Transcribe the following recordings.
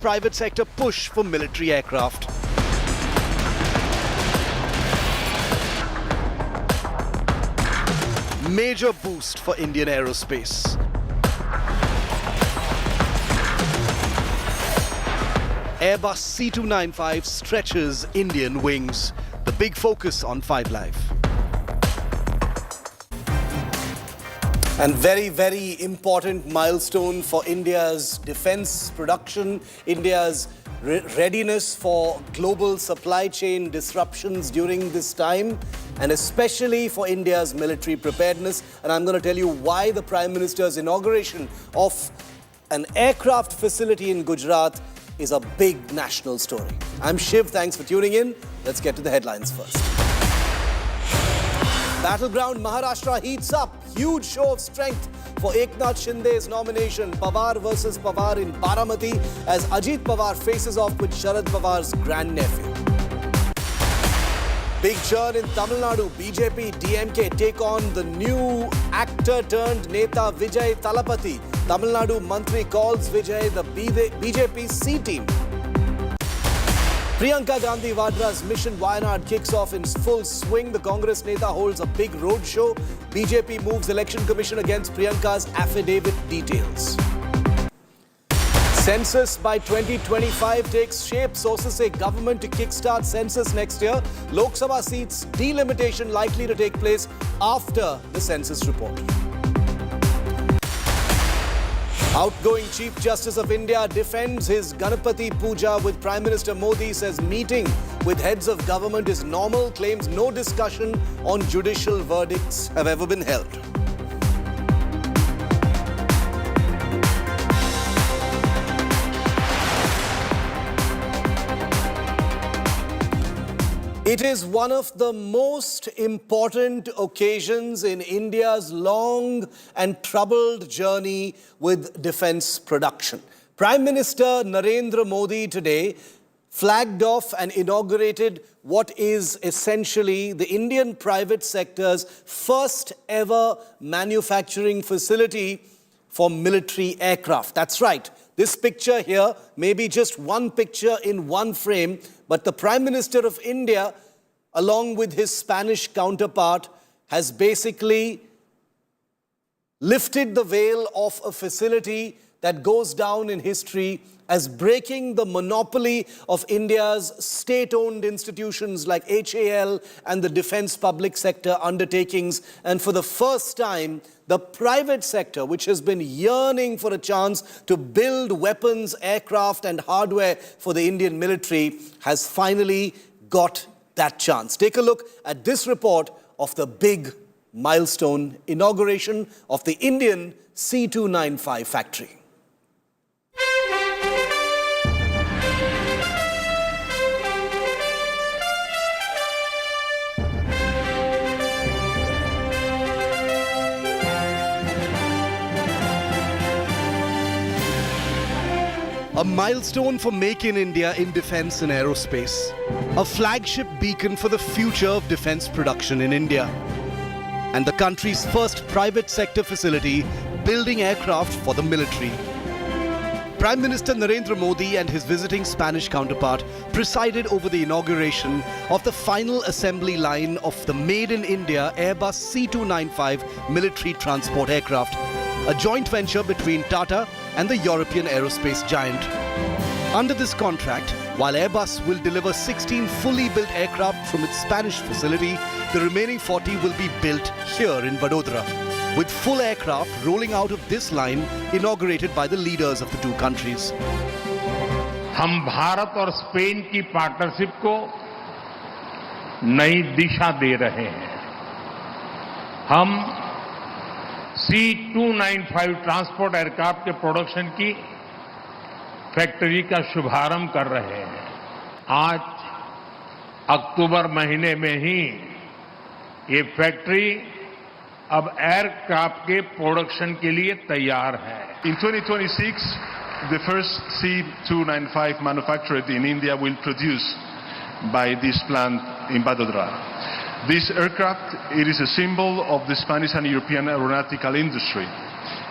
private sector push for military aircraft. Major boost for Indian aerospace. Airbus C295 stretches Indian wings. The big focus on 5 Live. And very important milestone for India's defense production, India's readiness for global supply chain disruptions during this time, and especially for India's military preparedness. And I'm going to tell you why the Prime Minister's inauguration of an aircraft facility in Gujarat is a big national story. I'm Shiv, thanks for tuning in. Let's get to the headlines first. Battleground Maharashtra heats up. Huge show of strength for Eknath Shinde's nomination. Pawar versus Pawar in Baramati as Ajit Pawar faces off with Sharad Pawar's grandnephew. Big churn in Tamil Nadu. BJP, DMK take on the new actor turned Neta Vijay Talapati. Tamil Nadu Mantri calls Vijay the BJP C team. Priyanka Gandhi Vadra's mission Wayanad kicks off in full swing. The Congress Neta holds a big roadshow. BJP moves Election Commission against Priyanka's affidavit details. Census by 2025 takes shape. Sources say government to kickstart census next year. Lok Sabha seats delimitation likely to take place after the census report. Outgoing Chief Justice of India defends his Ganapati Puja with Prime Minister Modi, says meeting with heads of government is normal, claims no discussion on judicial verdicts have ever been held. It is one of the most important occasions in India's long and troubled journey with defense production. Prime Minister Narendra Modi today flagged off and inaugurated what is essentially the Indian private sector's first ever manufacturing facility for military aircraft. That's right. This picture here may be just one picture in one frame, but the Prime Minister of India, along with his Spanish counterpart, has basically lifted the veil of a facility that goes down in history as breaking the monopoly of India's state-owned institutions like HAL and the defense public sector undertakings. And for the first time, the private sector, which has been yearning for a chance to build weapons, aircraft and hardware for the Indian military, has finally got that chance. Take a look at this report of the big milestone inauguration of the Indian C295 factory. A milestone for Make in India in defense and aerospace. A flagship beacon for the future of defense production in India. And the country's first private sector facility building aircraft for the military. Prime Minister Narendra Modi and his visiting Spanish counterpart presided over the inauguration of the final assembly line of the Made in India Airbus C295 military transport aircraft, a joint venture between Tata and the European aerospace giant. Under this contract, while Airbus will deliver 16 fully built aircraft from its Spanish facility, the remaining 40 will be built here in Vadodara, with full aircraft rolling out of this line inaugurated by the leaders of the two countries. हम भारत और Spain की partnership को नई दिशा दे रहे हैं। हम C295 transport aircraft के production की फैक्ट्री का शुभारंभ कर रहे हैं। आज अक्टूबर महीने में ही ये फैक्ट्री अब एयरक्राफ्ट के प्रोडक्शन के लिए तैयार है। In 2026, the first C295 manufactured in India will produce by this plant in Vadodara. This aircraft, it is a symbol of the Spanish and European aeronautical industry.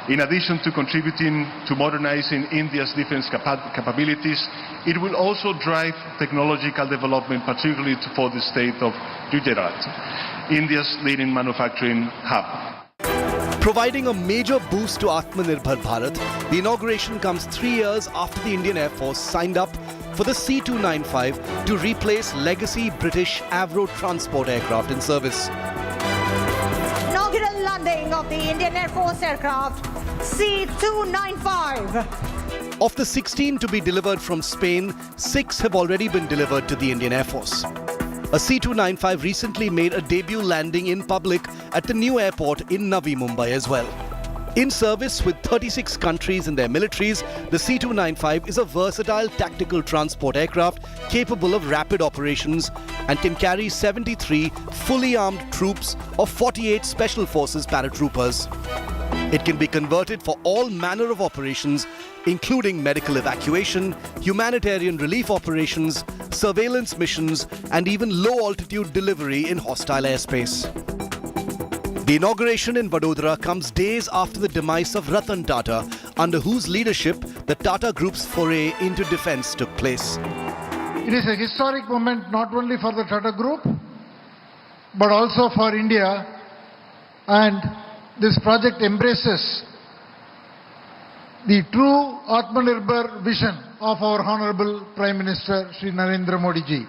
In addition to contributing to modernizing India's defense capabilities, it will also drive technological development, particularly for the state of Gujarat, India's leading manufacturing hub. Providing a major boost to Atmanirbhar Bharat, the inauguration comes 3 years after the Indian Air Force signed up for the C295 to replace legacy British Aerospace transport aircraft in service. Inaugural landing of the Indian Air Force aircraft C295. Of the 16 to be delivered from Spain, 6 have already been delivered to the Indian Air Force. A C295 recently made a debut landing in public at the new airport in Navi Mumbai as well. In service with 36 countries and their militaries, the C295 is a versatile tactical transport aircraft capable of rapid operations and can carry 73 fully armed troops of 48 Special Forces paratroopers. It can be converted for all manner of operations, including medical evacuation, humanitarian relief operations, surveillance missions, and even low-altitude delivery in hostile airspace. The inauguration in Vadodara comes days after the demise of Ratan Tata, under whose leadership the Tata Group's foray into defense took place. It is a historic moment not only for the Tata Group, but also for India, and this project embraces the true Atmanirbhar vision of our Honorable Prime Minister Shri Narendra Modi ji.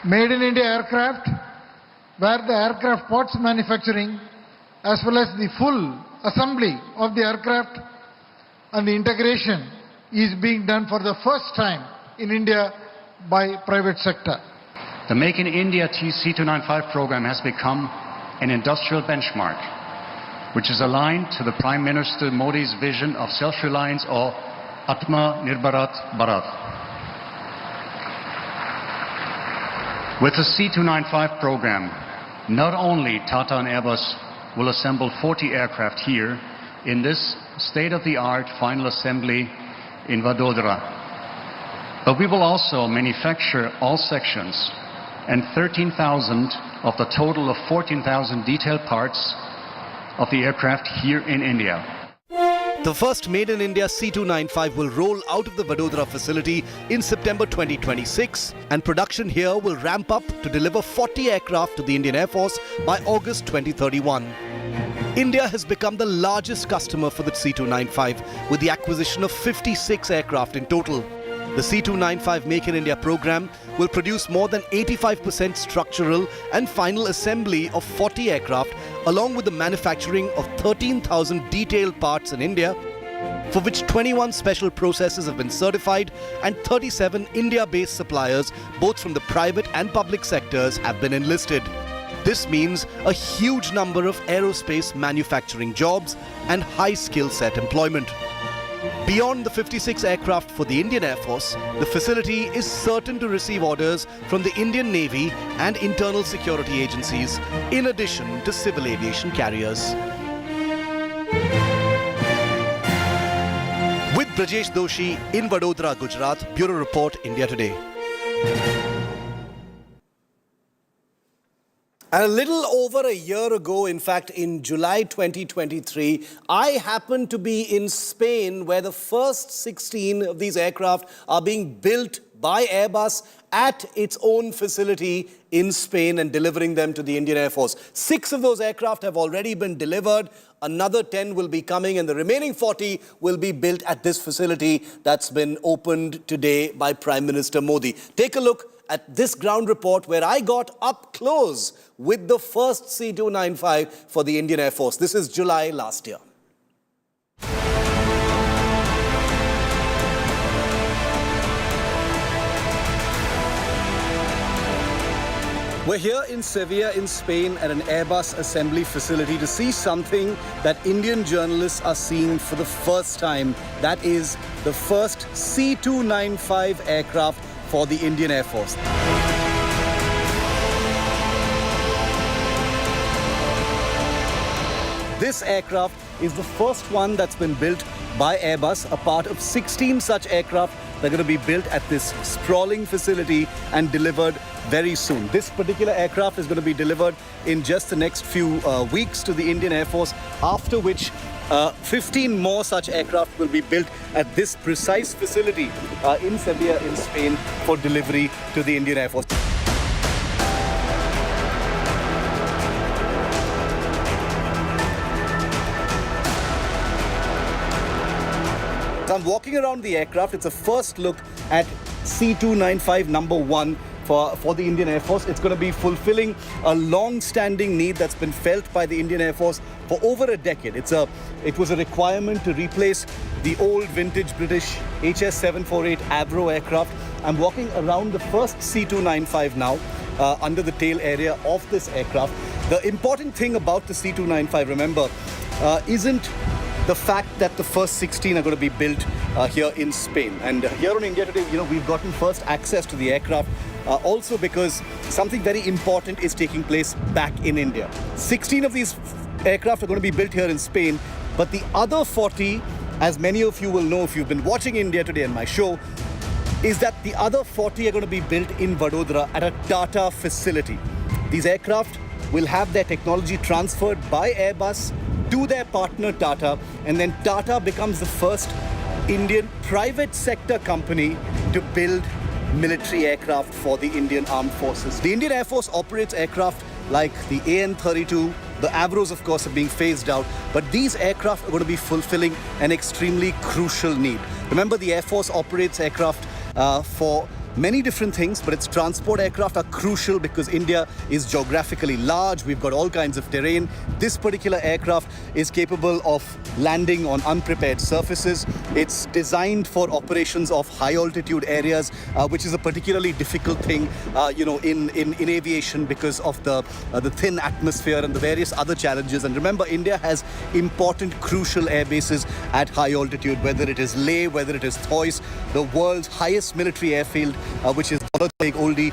Made in India aircraft, where the aircraft parts manufacturing as well as the full assembly of the aircraft and the integration is being done for the first time in India by private sector. The Make in India C295 program has become an industrial benchmark, which is aligned to the Prime Minister Modi's vision of self-reliance or Atmanirbhar Bharat. With the C295 program, not only Tata and Airbus will assemble 40 aircraft here in this state-of-the-art final assembly in Vadodara, but we will also manufacture all sections and 13,000 of the total of 14,000 detailed parts of the aircraft here in India. The first Made in India C295 will roll out of the Vadodara facility in September 2026, and production here will ramp up to deliver 40 aircraft to the Indian Air Force by August 2031. India has become the largest customer for the C295 with the acquisition of 56 aircraft in total. The C295 Make in India program will produce more than 85% structural and final assembly of 40 aircraft, along with the manufacturing of 13,000 detailed parts in India, for which 21 special processes have been certified and 37 India-based suppliers, both from the private and public sectors, have been enlisted. This means a huge number of aerospace manufacturing jobs and high skill set employment. Beyond the 56 aircraft for the Indian Air Force, the facility is certain to receive orders from the Indian Navy and internal security agencies, in addition to civil aviation carriers. With Brajesh Doshi in Vadodara, Gujarat, Bureau Report, India Today. And a little over a year ago, in fact, in July 2023, I happened to be in Spain, where the first 16 of these aircraft are being built by Airbus at its own facility in Spain and delivering them to the Indian Air Force. 6 of those aircraft have already been delivered. Another 10 will be coming, and the remaining 40 will be built at this facility that's been opened today by Prime Minister Modi. Take a look at this ground report where I got up close with the first C295 for the Indian Air Force. This is July last year. We're here in Sevilla in Spain at an Airbus assembly facility to see something that Indian journalists are seeing for the first time. That is the first C295 aircraft for the Indian Air Force. This aircraft is the first one that's been built by Airbus, a part of 16 such aircraft that are going to be built at this sprawling facility and delivered very soon. This particular aircraft is going to be delivered in just the next few weeks to the Indian Air Force, after which 15 more such aircraft will be built at this precise facility in Sevilla in Spain for delivery to the Indian Air Force. So I'm walking around the aircraft. It's a first look at C295 number 1 for the Indian Air Force. It's going to be fulfilling a long-standing need that's been felt by the Indian Air Force for over a decade. It was a requirement to replace the old vintage British HS-748 Aroor aircraft. I'm walking around the first C295 now, under the tail area of this aircraft. The important thing about the C295, remember, isn't the fact that the first 16 are going to be built here in Spain. And here on India Today, we've gotten first access to the aircraft also because something very important is taking place back in India. 16 of these aircraft are going to be built here in Spain, but the other 40, as many of you will know if you've been watching India Today and my show, is that the other 40 are going to be built in Vadodara at a Tata facility. These aircraft will have their technology transferred by Airbus to their partner Tata, and then Tata becomes the first Indian private sector company to build military aircraft for the Indian Armed Forces. The Indian Air Force operates aircraft like the AN-32, the Aroors of course are being phased out, but these aircraft are going to be fulfilling an extremely crucial need. Remember, the Air Force operates aircraft for many different things, but its transport aircraft are crucial because India is geographically large. We've got all kinds of terrain. This particular aircraft is capable of landing on unprepared surfaces. It's designed for operations of high altitude areas, which is a particularly difficult thing, in aviation because of the thin atmosphere and the various other challenges. And remember, India has important crucial air bases at high altitude, whether it is Leh, whether it is Thois, the world's highest military airfield, which is Big Oldie,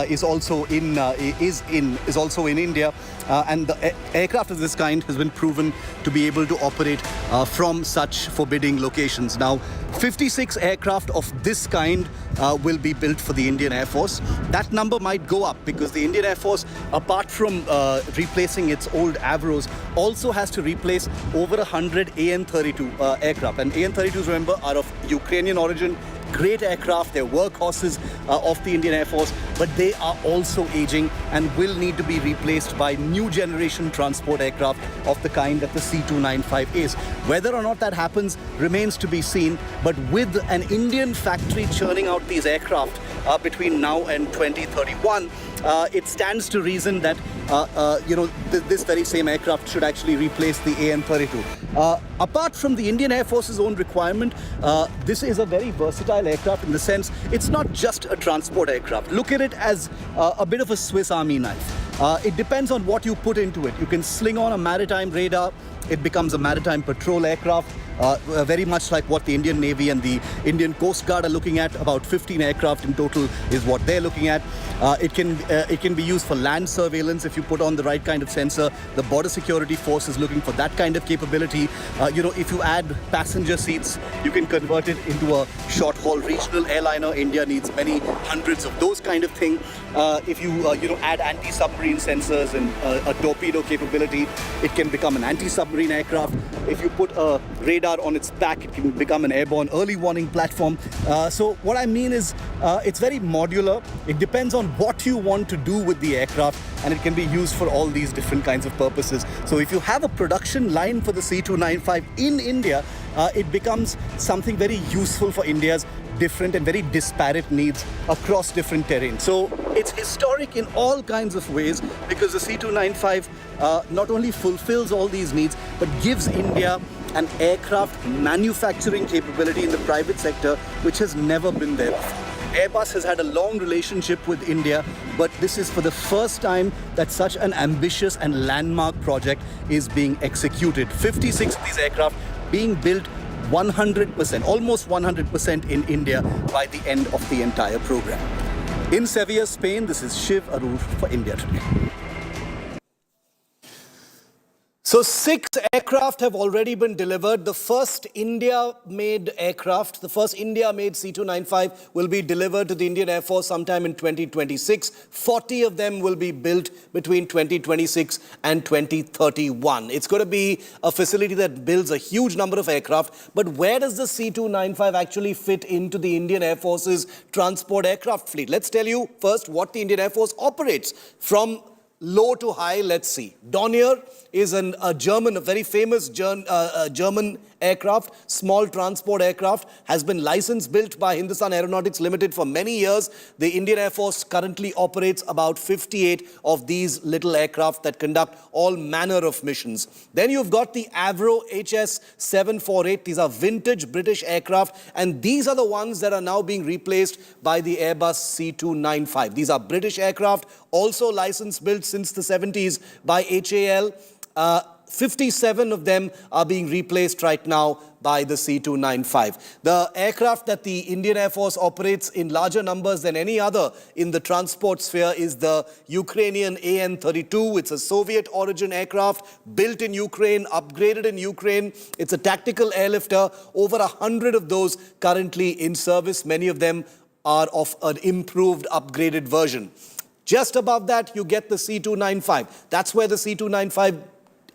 is also in India, and the aircraft of this kind has been proven to be able to operate from such forbidding locations. Now, 56 aircraft of this kind will be built for the Indian Air Force. That number might go up because the Indian Air Force, apart from replacing its old Aroors, also has to replace over 100 AN-32 aircraft. And AN-32s, remember, are of Ukrainian origin. Great aircraft, they're workhorses of the Indian Air Force, but they are also aging and will need to be replaced by new generation transport aircraft of the kind that the C295 is. Whether or not that happens remains to be seen, but with an Indian factory churning out these aircraft between now and 2031, it stands to reason that this very same aircraft should actually replace the AN-32. Apart from the Indian Air Force's own requirement, this is a very versatile aircraft in the sense it's not just a transport aircraft. Look at it as a bit of a Swiss Army knife. It depends on what you put into it. You can sling on a maritime radar, it becomes a maritime patrol aircraft, very much like what the Indian Navy and the Indian Coast Guard are looking at. About 15 aircraft in total is what they're looking at. It can be used for land surveillance if you put on the right kind of sensor. The Border Security Force is looking for that kind of capability. If you add passenger seats, you can convert it into a short-haul regional airliner. India needs many hundreds of those kind of thing. If you add anti-submarine sensors and a torpedo capability, it can become an anti-submarine aircraft. If you put a radar on its back, it can become an airborne early warning platform. So what I mean is it's very modular. It depends on what you want to do with the aircraft, and it can be used for all these different kinds of purposes. So if you have a production line for the C295 in India, it becomes something very useful for India's different and very disparate needs across different terrains. So it's historic in all kinds of ways because the C295 not only fulfills all these needs, but gives India an aircraft manufacturing capability in the private sector which has never been there before. Airbus has had a long relationship with India, but this is for the first time that such an ambitious and landmark project is being executed. 56 of these aircraft being built 100%, almost 100% in India by the end of the entire program. In Sevilla, Spain, this is Shiv Aroor for India Today. So 6 aircraft have already been delivered. The first India-made aircraft, the first India-made C295 will be delivered to the Indian Air Force sometime in 2026. 40 of them will be built between 2026 and 2031. It's going to be a facility that builds a huge number of aircraft. But where does the C295 actually fit into the Indian Air Force's transport aircraft fleet? Let's tell you first what the Indian Air Force operates from low to high. Let's see. Dornier is a very famous German aircraft, small transport aircraft, has been licensed, built by Hindustan Aeronautics Limited for many years. The Indian Air Force currently operates about 58 of these little aircraft that conduct all manner of missions. Then you've got the Aroor HS-748. These are vintage British aircraft, and these are the ones that are now being replaced by the Airbus C295. These are British aircraft, also licensed, built since the 70s by HAL. 57 of them are being replaced right now by the C295. The aircraft that the Indian Air Force operates in larger numbers than any other in the transport sphere is the Ukrainian AN-32. It's a Soviet origin aircraft built in Ukraine, upgraded in Ukraine. It's a tactical airlifter. Over 100 of those currently in service. Many of them are of an improved, upgraded version. Just above that, you get the C295. That's where the C295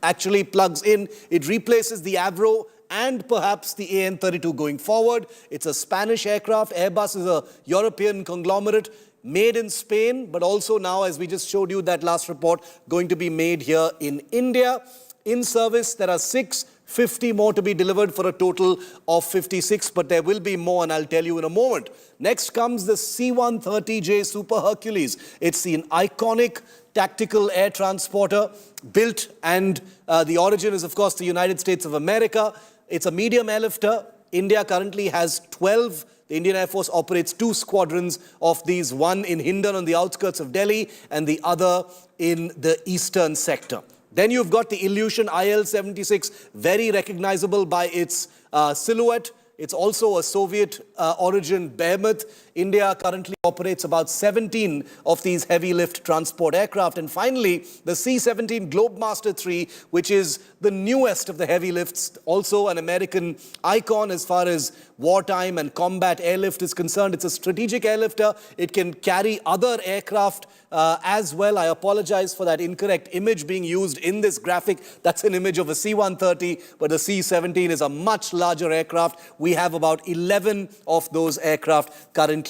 actually plugs in. It replaces the Aroor and perhaps the AN-32 going forward. It's a Spanish aircraft. Airbus is a European conglomerate made in Spain, but also now, as we just showed you that last report, going to be made here in India. In service, there are 50 more to be delivered for a total of 56, but there will be more, and I'll tell you in a moment. Next comes the C-130J Super Hercules. It's an iconic tactical air transporter built, and the origin is, of course, the United States of America. It's a medium airlifter. India currently has 12. The Indian Air Force operates 2 squadrons of these, one in Hindon on the outskirts of Delhi and the other in the eastern sector. Then you've got the Ilyushin IL-76, very recognizable by its silhouette. It's also a Soviet origin behemoth. India currently operates about 17 of these heavy lift transport aircraft. And finally, the C-17 Globemaster III, which is the newest of the heavy lifts, also an American icon as far as wartime and combat airlift is concerned. It's a strategic airlifter. It can carry other aircraft as well. I apologize for that incorrect image being used in this graphic. That's an image of a C-130, but the C-17 is a much larger aircraft. We have about 11 of those aircraft currently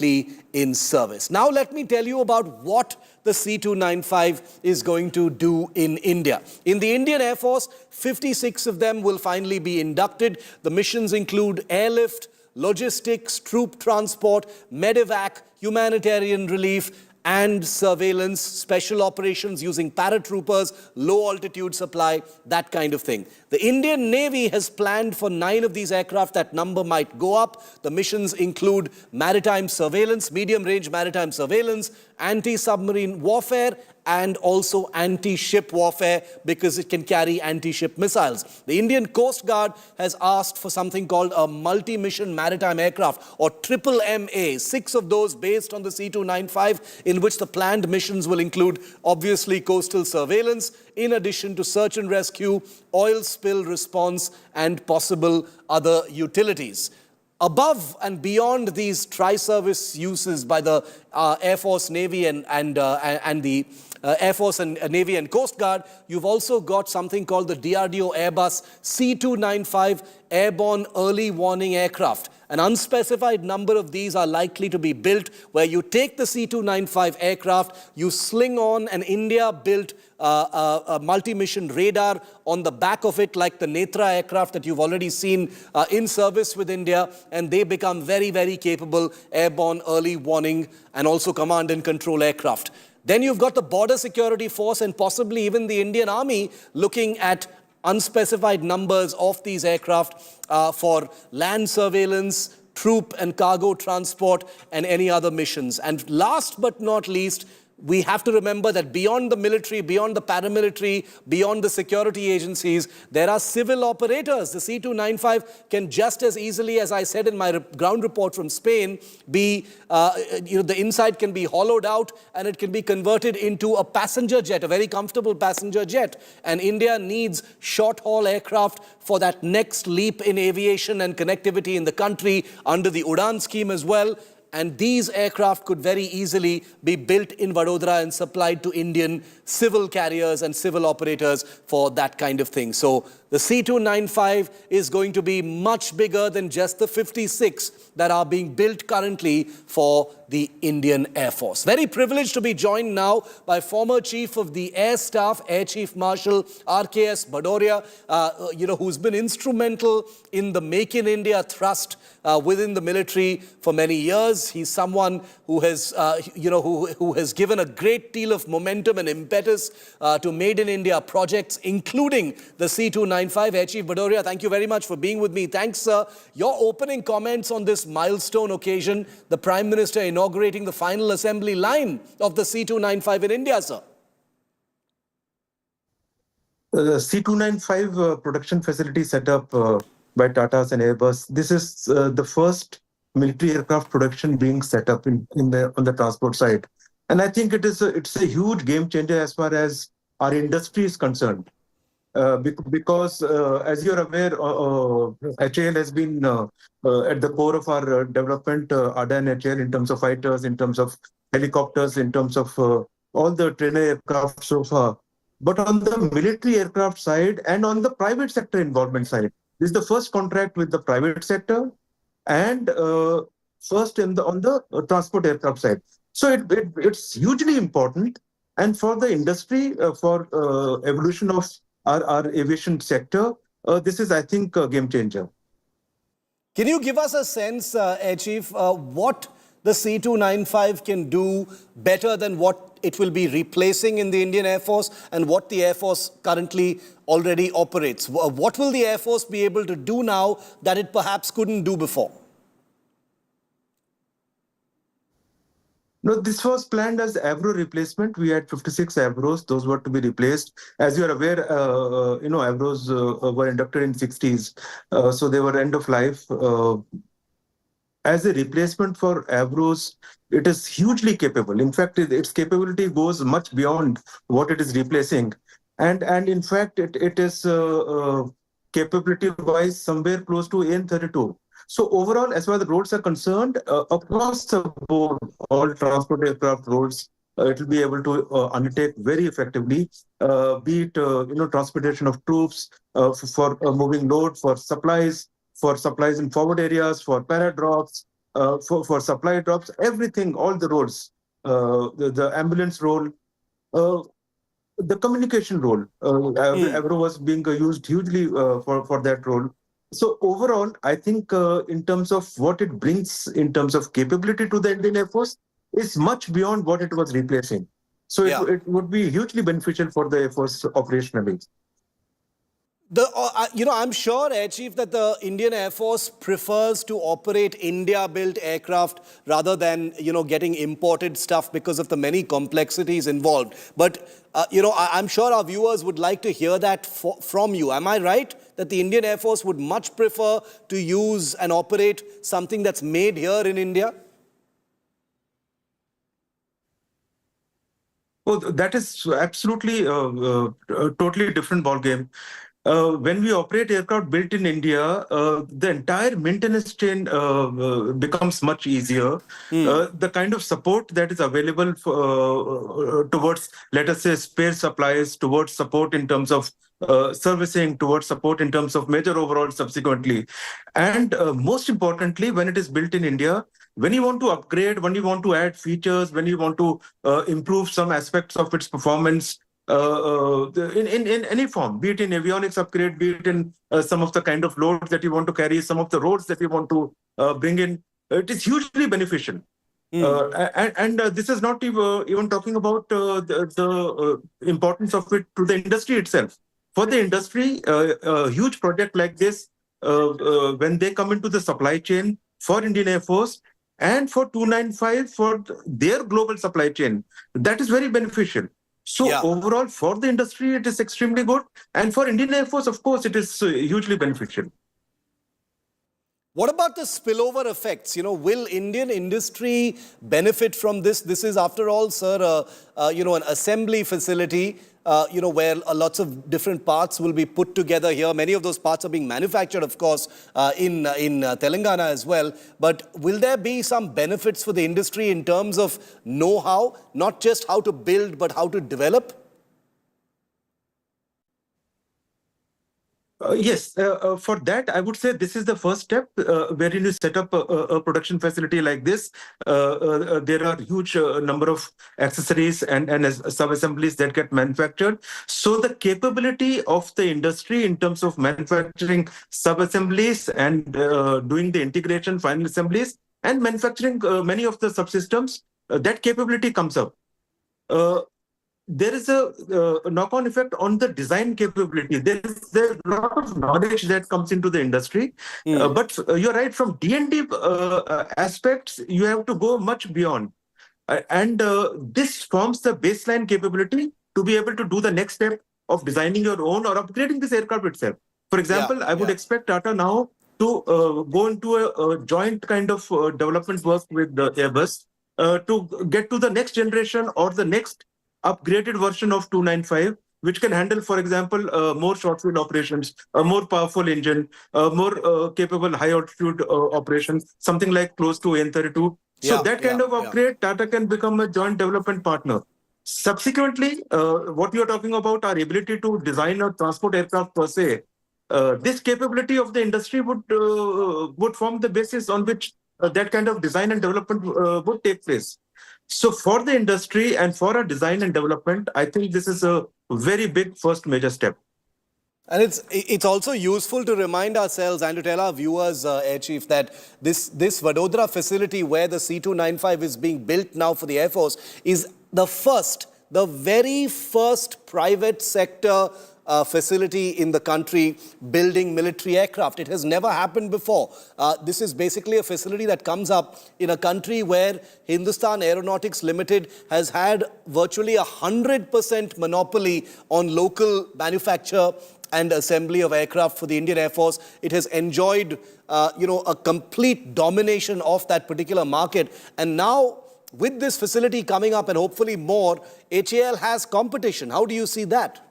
in service. Now let me tell you about what the C295 is going to do in India. In the Indian Air Force, 56 of them will finally be inducted. The missions include airlift, logistics, troop transport, medevac, humanitarian relief, and surveillance, special operations using paratroopers, low altitude supply, that kind of thing. The Indian Navy has planned for 9 of these aircraft. That number might go up. The missions include maritime surveillance, medium-range maritime surveillance, anti-submarine warfare, and also anti-ship warfare, because it can carry anti-ship missiles. The Indian Coast Guard has asked for something called a multi-mission maritime aircraft, or MMA, 6 of those based on the C295, in which the planned missions will include, obviously, coastal surveillance, in addition to search and rescue, oil spill response, and possible other utilities. Above and beyond these tri-service uses by the Air Force, Navy, and the Air Force and Navy and Coast Guard, you've also got something called the DRDO Airbus C295 Airborne Early Warning Aircraft. An unspecified number of these are likely to be built, where you take the C295 aircraft, you sling on an India-built a multi-mission radar on the back of it, like the Netra aircraft that you've already seen in service with India, and they become very, very capable airborne early warning and also command and control aircraft. Then you've got the Border Security Force and possibly even the Indian Army looking at unspecified numbers of these aircraft for land surveillance, troop and cargo transport, and any other missions. And last but not least, we have to remember that beyond the military, beyond the paramilitary, beyond the security agencies, there are civil operators. The C295 can just as easily, as I said in my ground report from Spain, be, the inside can be hollowed out and it can be converted into a passenger jet, a very comfortable passenger jet. And India needs short-haul aircraft for that next leap in aviation and connectivity in the country under the Udan scheme as well. And these aircraft could very easily be built in Vadodara and supplied to Indian civil carriers and civil operators for that kind of thing. So the C295 is going to be much bigger than just the 56 that are being built currently for the Indian Air Force. Very privileged to be joined now by former Chief of the Air Staff, Air Chief Marshal RKS Bhadoria, who's been instrumental in the Make in India thrust within the military for many years. He's someone who has, who has given a great deal of momentum and impetus to Made in India projects, including the C295. Air Chief Bhadoria, thank you very much for being with me. Thanks, sir. Your opening comments on this milestone occasion, the Prime Minister inaugurating the final assembly line of the C295 in India, sir. The C295 production facility set up by Tatas and Airbus. This is the first military aircraft production being set up on the transport side, and I think it's a huge game changer as far as our industry is concerned. Because as you're aware, HAL has been at the core of our development, ADA and HAL, in terms of fighters, in terms of helicopters, in terms of all the trainer aircraft so far. But on the military aircraft side and on the private sector involvement side, this is the first contract with the private sector and first on the transport aircraft side. So it's hugely important. And for the industry, for evolution of our aviation sector, this is, I think, a game changer. Can you give us a sense, Air Chief, what the C295 can do better than what it will be replacing in the Indian Air Force and what the Air Force currently already operates? What will the Air Force be able to do now that it perhaps couldn't do before? No, this was planned as Aerospace replacement. We had 56 Aerospace; those were to be replaced. As you are aware, Aerospace were inducted in 60s, so they were end of life. As a replacement for Aerospace, it is hugely capable. In fact, its capability goes much beyond what it is replacing, and in fact, it is capability-wise somewhere close to AN-32. So overall, as far as the roads are concerned, across the board, all transport aircraft roads, it will be able to undertake very effectively, be it transportation of troops, for moving load, for supplies in forward areas, for para drops, for supply drops, everything, all the roads, the ambulance role, the communication role. Aero was being used hugely for that role. So overall, I think in terms of what it brings in terms of capability to the Indian Air Force is much beyond what it was replacing. So it would be hugely beneficial for the Air Force operationally. I'm sure, Air Chief, that the Indian Air Force prefers to operate India-built aircraft rather than, getting imported stuff because of the many complexities involved. But, I'm sure our viewers would like to hear that from you. Am I right that the Indian Air Force would much prefer to use and operate something that's made here in India? Oh, that is absolutely a totally different ballgame. When we operate aircraft built in India, the entire maintenance chain becomes much easier. The kind of support that is available towards, let us say, spare supplies, towards support in terms of servicing, towards support in terms of major overhauls subsequently. And most importantly, when it is built in India, when you want to upgrade, when you want to add features, when you want to improve some aspects of its performance, in any form, be it in avionics upgrade, be it in some of the kind of loads that you want to carry, some of the roads that you want to bring in, it is hugely beneficial. And this is not even talking about the importance of it to the industry itself. For the industry, a huge project like this, when they come into the supply chain for Indian Air Force, and for 295 for their global supply chain. That is very beneficial. So Yeah. overall, for the industry, it is extremely good. And for Indian Air Force, of course, it is hugely beneficial. What about the spillover effects? Will Indian industry benefit from this? This is, after all, sir, an assembly facility, where lots of different parts will be put together here. Many of those parts are being manufactured, of course, in Telangana as well. But will there be some benefits for the industry in terms of know-how, not just how to build, but how to develop? Yes, for that, I would say this is the first step wherein you set up a production facility like this. There are huge number of accessories and sub-assemblies that get manufactured. So the capability of the industry in terms of manufacturing sub-assemblies and doing the integration final assemblies and manufacturing many of the subsystems, that capability comes up. There is a knock-on effect on the design capability. There's a lot of knowledge that comes into the industry. But you're right, from D&D aspects, you have to go much beyond. This forms the baseline capability to be able to do the next step of designing your own or upgrading this aircraft itself. For example, I would expect Tata now to go into a joint kind of development work with the Airbus to get to the next generation or the next upgraded version of 295, which can handle, for example, more short-field operations, a more powerful engine, more capable high-altitude operations, something like close to N32. So that kind of upgrade, Tata can become a joint development partner. Subsequently, what you are talking about, our ability to design or transport aircraft per se, this capability of the industry would form the basis on which that kind of design and development would take place. So for the industry and for our design and development, I think this is a very big first major step. And it's also useful to remind ourselves and to tell our viewers, Air Chief, that this Vadodara facility where the C295 is being built now for the Air Force is the very first private sector facility in the country building military aircraft. It has never happened before. This is basically a facility that comes up in a country where Hindustan Aeronautics Limited has had virtually 100% monopoly on local manufacture and assembly of aircraft for the Indian Air Force. It has enjoyed, a complete domination of that particular market. And now, with this facility coming up and hopefully more, HAL has competition. How do you see that?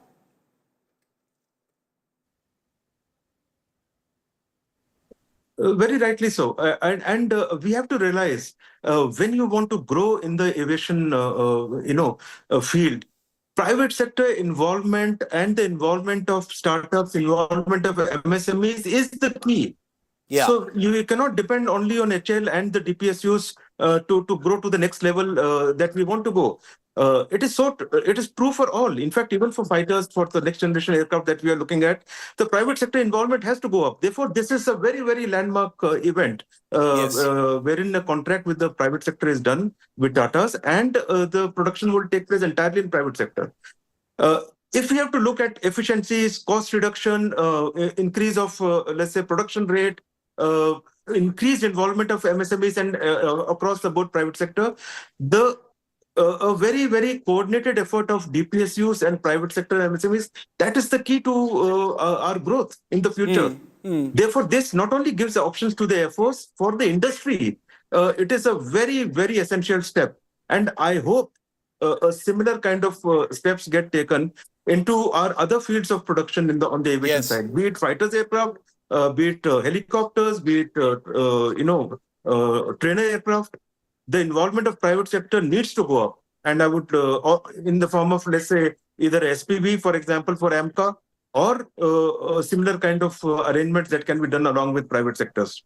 Very rightly so. And we have to realize when you want to grow in the aviation, field, private sector involvement and the involvement of startups, involvement of MSMEs is the key. Yeah. So you cannot depend only on HL and the DPSUs to grow to the next level that we want to go. It is true for all. In fact, even for fighters, for the next generation aircraft that we are looking at, the private sector involvement has to go up. Therefore, this is a very, very landmark event wherein a contract with the private sector is done with Tata's and the production will take place entirely in private sector. If we have to look at efficiencies, cost reduction, increase of, let's say, production rate, increased involvement of MSMEs and across the board private sector, a very, very coordinated effort of DPSUs and private sector MSMEs, that is the key to our growth in the future. Therefore, this not only gives the options to the Air Force, for the industry, it is a very, very essential step. And I hope a similar kind of steps get taken into our other fields of production on the aviation side, be it fighters aircraft, be it helicopters, be it, trainer aircraft. The involvement of private sector needs to go up. And I would, in the form of, let's say, either SPV, for example, for AMCA, or a similar kind of arrangements that can be done along with private sectors.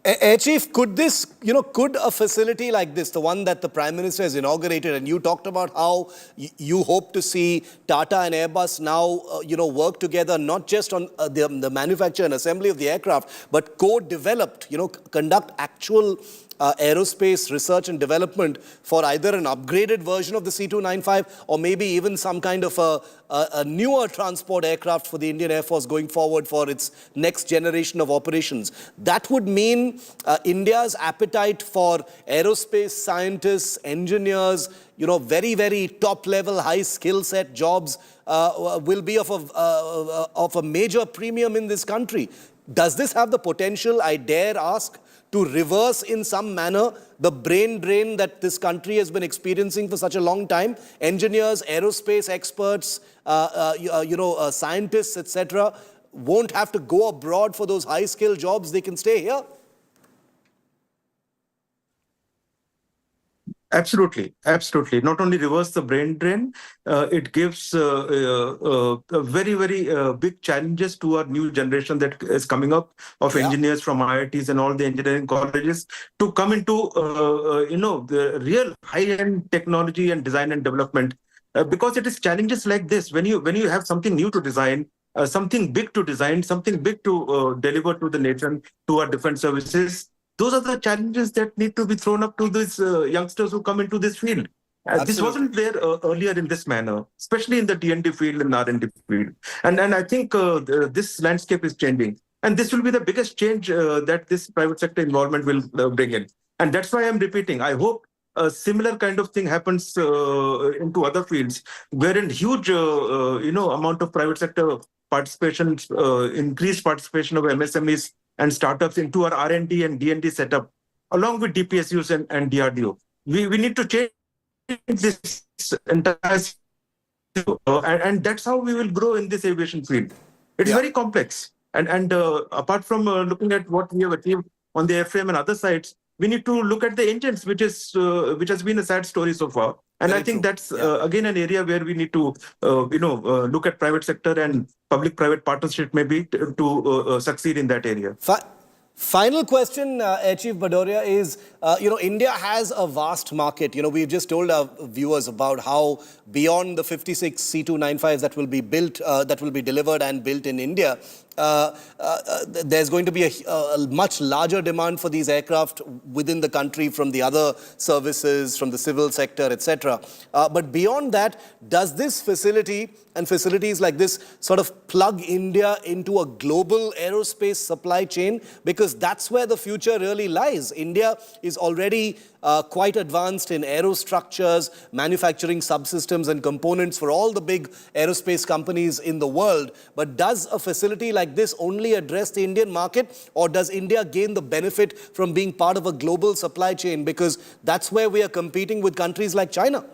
Air Chief, could a facility like this, the one that the Prime Minister has inaugurated, and you talked about how you hope to see Tata and Airbus now, work together, not just on the manufacture and assembly of the aircraft, but co-developed, conduct actual aerospace research and development for either an upgraded version of the C295 or maybe even some kind of a newer transport aircraft for the Indian Air Force going forward for its next generation of operations. That would mean India's appetite for aerospace scientists, engineers, very, very top level, high skill set jobs will be of a major premium in this country. Does this have the potential, I dare ask, to reverse in some manner the brain drain that this country has been experiencing for such a long time? Engineers, aerospace experts, scientists, etc., won't have to go abroad for those high-skill jobs. They can stay here. Absolutely, absolutely. Not only reverse the brain drain, it gives very, very big challenges to our new generation that is coming up of engineers from IITs and all the engineering colleges to come into, the real high-end technology and design and development. Because it is challenges like this, when you have something new to design, something big to design, something big to deliver to the nation, to our defense services. Those are the challenges that need to be thrown up to these youngsters who come into this field. This wasn't there earlier in this manner, especially in the T&D field and R&D field. And I think this landscape is changing. And this will be the biggest change that this private sector involvement will bring in. And that's why I'm repeating. I hope a similar kind of thing happens into other fields, wherein huge, amount of private sector participation, increased participation of MSMEs and startups into our R&D and D&D setup, along with DPSUs and DRDO. We need to change this entire and that's how we will grow in this aviation field. It's very complex. And apart from looking at what we have achieved on the airframe and other sides, we need to look at the engines, which has been a sad story so far. And I think that's again an area where we need to look at private sector and public-private partnership maybe to succeed in that area. Final question, Air Chief Bhadoria, is, India has a vast market. We've just told our viewers about how beyond the 56 C295s that will be built, that will be delivered and built in India, there's going to be a much larger demand for these aircraft within the country from the other services, from the civil sector, etc. But beyond that, does this facility and facilities like this sort of plug India into a global aerospace supply chain? Because that's where the future really lies. India is already quite advanced in aerostructures, manufacturing subsystems and components for all the big aerospace companies in the world. But does a facility like this only address the Indian market, or does India gain the benefit from being part of a global supply chain? Because that's where we are competing with countries like China.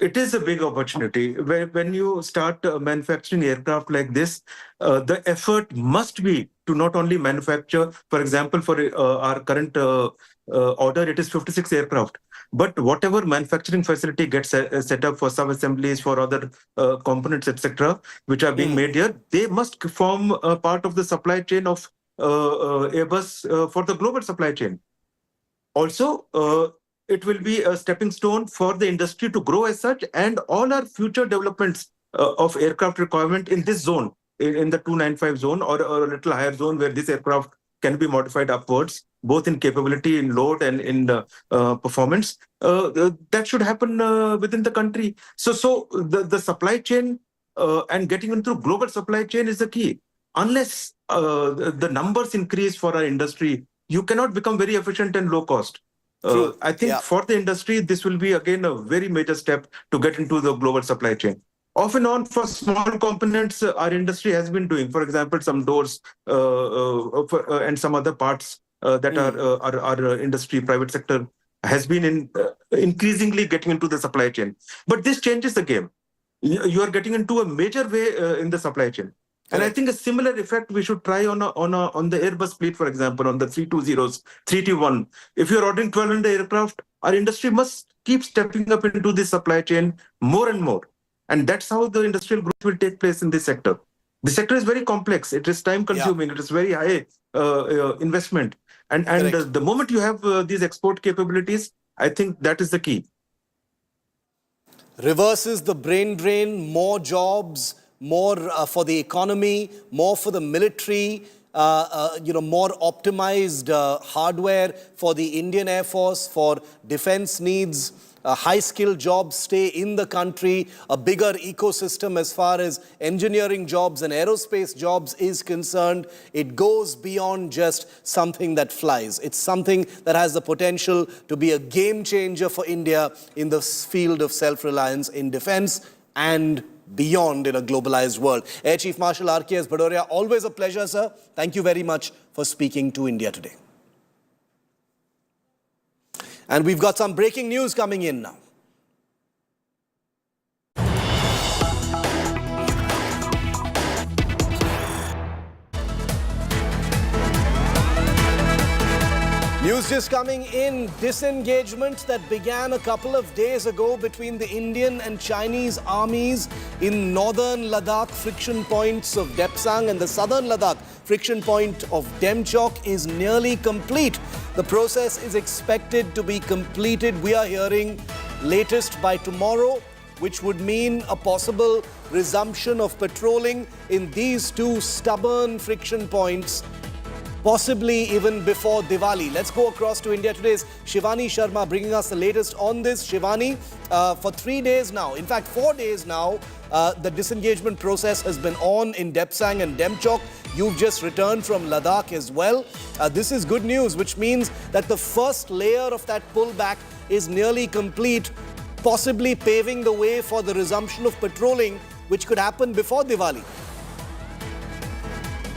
It is a big opportunity. When you start manufacturing aircraft like this, the effort must be to not only manufacture, for example, for our current order, it is 56 aircraft. But whatever manufacturing facility gets set up for sub-assemblies, for other components, etc., which are being made here, they must form a part of the supply chain of Airbus for the global supply chain. Also, it will be a stepping stone for the industry to grow as such, and all our future developments of aircraft requirement in this zone, in the 295 zone or a little higher zone where this aircraft can be modified upwards, both in capability, in load and in performance, that should happen within the country. So the supply chain and getting into global supply chain is the key. Unless the numbers increase for our industry, you cannot become very efficient and low cost. I think for the industry, this will be again a very major step to get into the global supply chain. Off and on for small components, our industry has been doing, for example, some doors and some other parts that our industry, private sector, has been increasingly getting into the supply chain. But this changes the game. You are getting into a major way in the supply chain. And I think a similar effect we should try on the Airbus fleet, for example, on the 320s, 321. If you're ordering 1,200 aircraft, our industry must keep stepping up into the supply chain more and more. And that's how the industrial growth will take place in this sector. The sector is very complex. It is time consuming. It is very high investment. And the moment you have these export capabilities, I think that is the key. Reverses the brain drain, more jobs, more for the economy, more for the military, more optimized hardware for the Indian Air Force, for defense needs. High-skilled jobs stay in the country, a bigger ecosystem as far as engineering jobs and aerospace jobs is concerned. It goes beyond just something that flies. It's something that has the potential to be a game changer for India in the field of self-reliance in defense and beyond in a globalized world. Air Chief Marshal R.K.S. Bhadoria, always a pleasure, sir. Thank you very much for speaking to India today. And we've got some breaking news coming in now. News just coming in. Disengagement that began a couple of days ago between the Indian and Chinese armies in northern Ladakh friction points of Depsang and the southern Ladakh friction point of Demchok is nearly complete. The process is expected to be completed, we are hearing, latest by tomorrow, which would mean a possible resumption of patrolling in these two stubborn friction points, possibly even before Diwali. Let's go across to India Today's Shivani Sharma bringing us the latest on this. Shivani, for 3 days now, in fact 4 days now, the disengagement process has been on in Depsang and Demchok. You've just returned from Ladakh as well. This is good news, which means that the first layer of that pullback is nearly complete, possibly paving the way for the resumption of patrolling, which could happen before Diwali.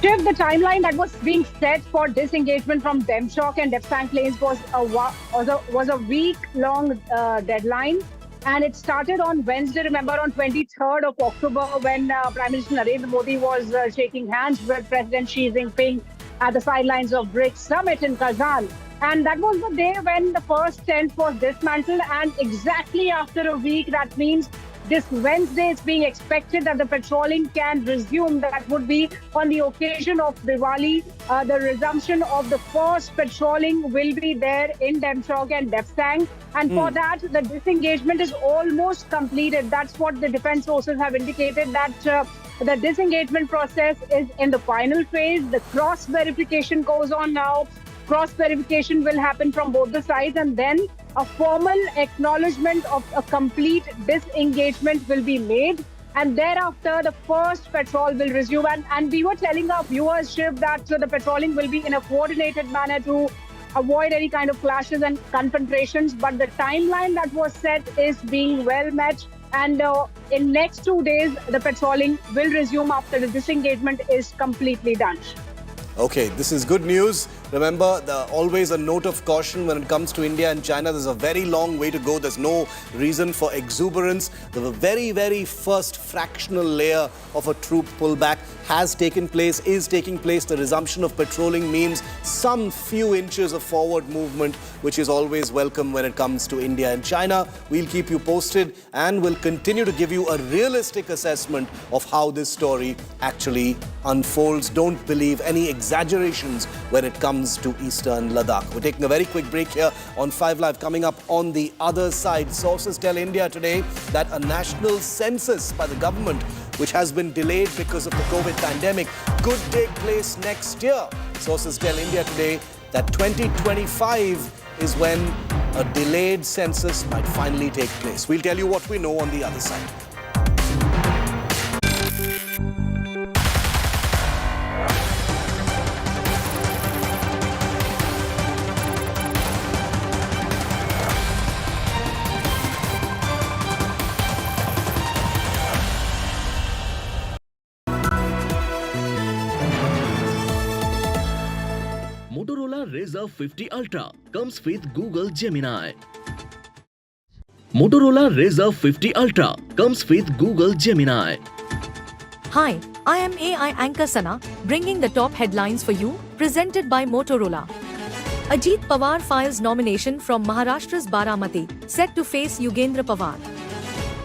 Shiv, the timeline that was being set for disengagement from Demchok and Depsang Plains was a week-long deadline. And it started on Wednesday, remember, on 23rd of October, when Prime Minister Narendra Modi was shaking hands with President Xi Jinping at the sidelines of BRICS summit in Kazan. And that was the day when the first tent was dismantled. And exactly after a week, that means this Wednesday it's being expected that the patrolling can resume. That would be on the occasion of Diwali. The resumption of the first patrolling will be there in Demchok and Depsang. And for that, the disengagement is almost completed. That's what the defense sources have indicated, that the disengagement process is in the final phase. The cross-verification goes on now. Cross-verification will happen from both the sides, and then a formal acknowledgement of a complete disengagement will be made. And thereafter, the first patrol will resume. And we were telling our viewers, Shiv, that the patrolling will be in a coordinated manner to avoid any kind of clashes and confrontations. But the timeline that was set is being well met. And in next 2 days, the patrolling will resume after the disengagement is completely done. Okay, this is good news. Remember, always a note of caution when it comes to India and China. There's a very long way to go. There's no reason for exuberance. The very, very first fractional layer of a troop pullback has taken place, is taking place. The resumption of patrolling means some few inches of forward movement, which is always welcome when it comes to India and China. We'll keep you posted and we'll continue to give you a realistic assessment of how this story actually unfolds. Don't believe any exaggerations when it comes to eastern Ladakh. We're taking a very quick break here on 5 Live. Coming up on the other side, sources tell India Today that a national census by the government, which has been delayed because of the COVID pandemic, could take place next year. Sources tell India Today that 2025 is when a delayed census might finally take place. We'll tell you what we know on the other side. Razr 50 Ultra comes with Google Gemini. Motorola Razr 50 Ultra comes with Google Gemini. Hi, I am AI anchor Sana, bringing the top headlines for you, presented by Motorola. Ajit Pawar files nomination from Maharashtra's Baramati, set to face Yugendra Pawar.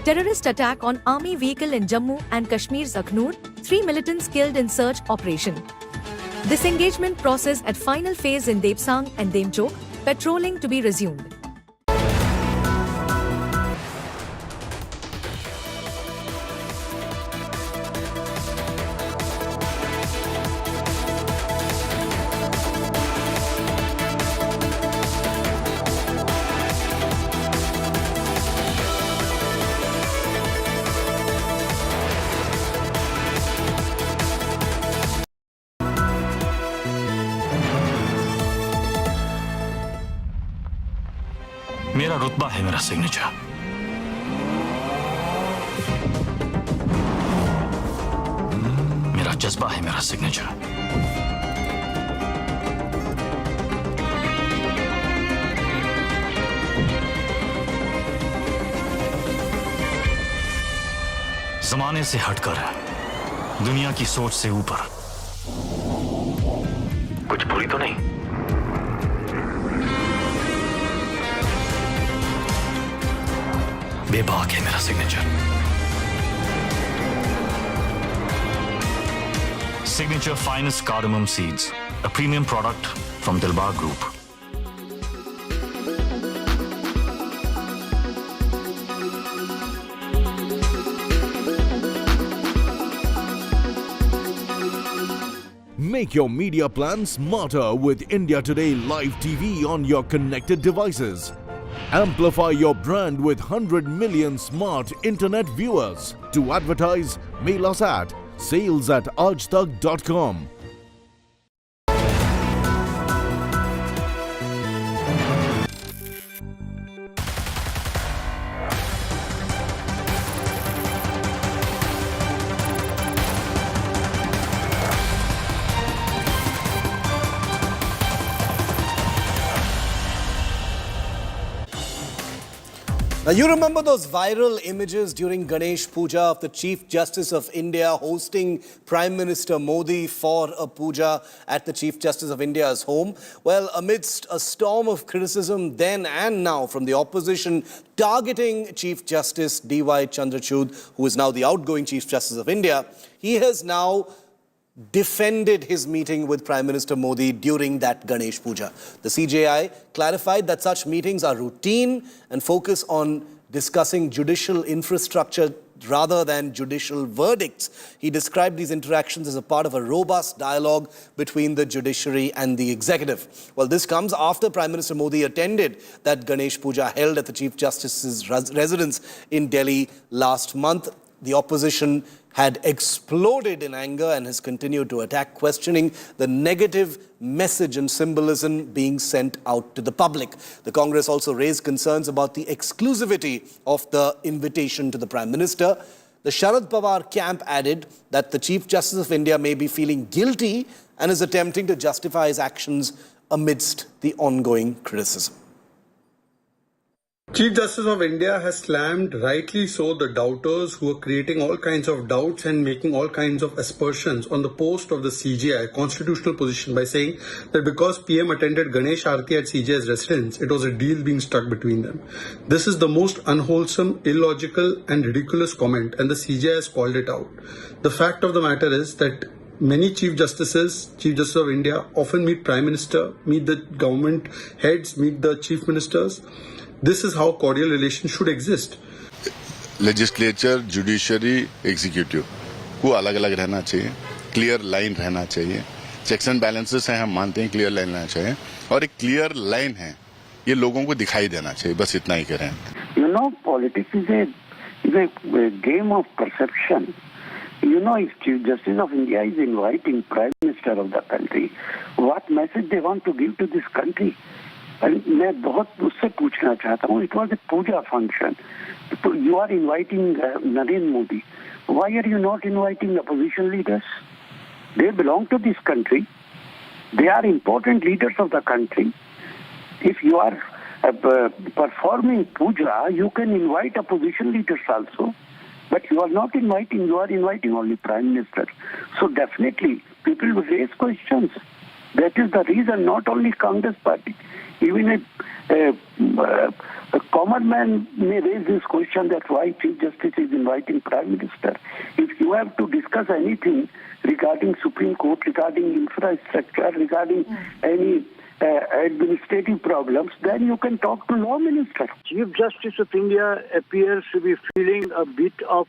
Terrorist attack on army vehicle in Jammu and Kashmir's Akhnur, 3 militants killed in search operation. Disengagement process at final phase in Depsang and Demchok, patrolling to be resumed. मेरा रुतबा है मेरा signature. मेरा जज्बा है मेरा signature. जमाने से हटकर, दुनिया की सोच से ऊपर। कुछ बुरी तो नहीं? बेबाक है मेरा signature. Signature Finest Cardamom Seeds, a premium product from Dilbar Group. Make your media plan smarter with India Today Live TV on your connected devices. Amplify your brand with 100 million smart internet viewers. To advertise, mail us at sales@aajtak.com. Now, you remember those viral images during Ganesh Puja of the Chief Justice of India hosting Prime Minister Modi for a puja at the Chief Justice of India's home? Well, amidst a storm of criticism then and now from the opposition targeting Chief Justice D.Y. Chandrachud, who is now the outgoing Chief Justice of India, he has now defended his meeting with Prime Minister Modi during that Ganesh Puja. The CJI clarified that such meetings are routine and focus on discussing judicial infrastructure rather than judicial verdicts. He described these interactions as a part of a robust dialogue between the judiciary and the executive. Well, this comes after Prime Minister Modi attended that Ganesh Puja held at the Chief Justice's residence in Delhi last month. The opposition had exploded in anger and has continued to attack, questioning the negative message and symbolism being sent out to the public. The Congress also raised concerns about the exclusivity of the invitation to the Prime Minister. The Sharad Pawar camp added that the Chief Justice of India may be feeling guilty and is attempting to justify his actions amidst the ongoing criticism. Chief Justice of India has slammed, rightly so, the doubters who are creating all kinds of doubts and making all kinds of aspersions on the post of the CJI, constitutional position, by saying that because PM attended Ganesh Aarti at CJI's residence, it was a deal being struck between them. This is the most unwholesome, illogical and ridiculous comment, and the CJI has called it out. The fact of the matter is that many Chief Justice of India often meet Prime Minister, meet the government heads, meet the Chief Ministers. This is how cordial relations should exist. Legislature, judiciary, executive को अलग-अलग रहना चाहिए, clear line रहना चाहिए. Checks and balances हैं, हम मानते हैं clear line रहना चाहिए, और एक clear line है, ये लोगों को दिखाई देना चाहिए, बस इतना ही करें. You know, politics is a game of perception. You know, if Chief Justice of India is inviting Prime Minister of the country, what message they want to give to this country? मैं बहुत उससे पूछना चाहता हूँ. It was a puja function. You are inviting Narendra Modi. Why are you not inviting opposition leaders? They belong to this country. They are important leaders of the country. If you are performing puja, you can invite opposition leaders also. But you are not inviting. You are inviting only Prime Minister. So definitely, people will raise questions. That is the reason. Not only Congress Party. Even a common man may raise this question that why Chief Justice is inviting Prime Minister. If you have to discuss anything regarding Supreme Court, regarding infrastructure, regarding any administrative problems, then you can talk to Law Minister. Chief Justice of India appears to be feeling a bit of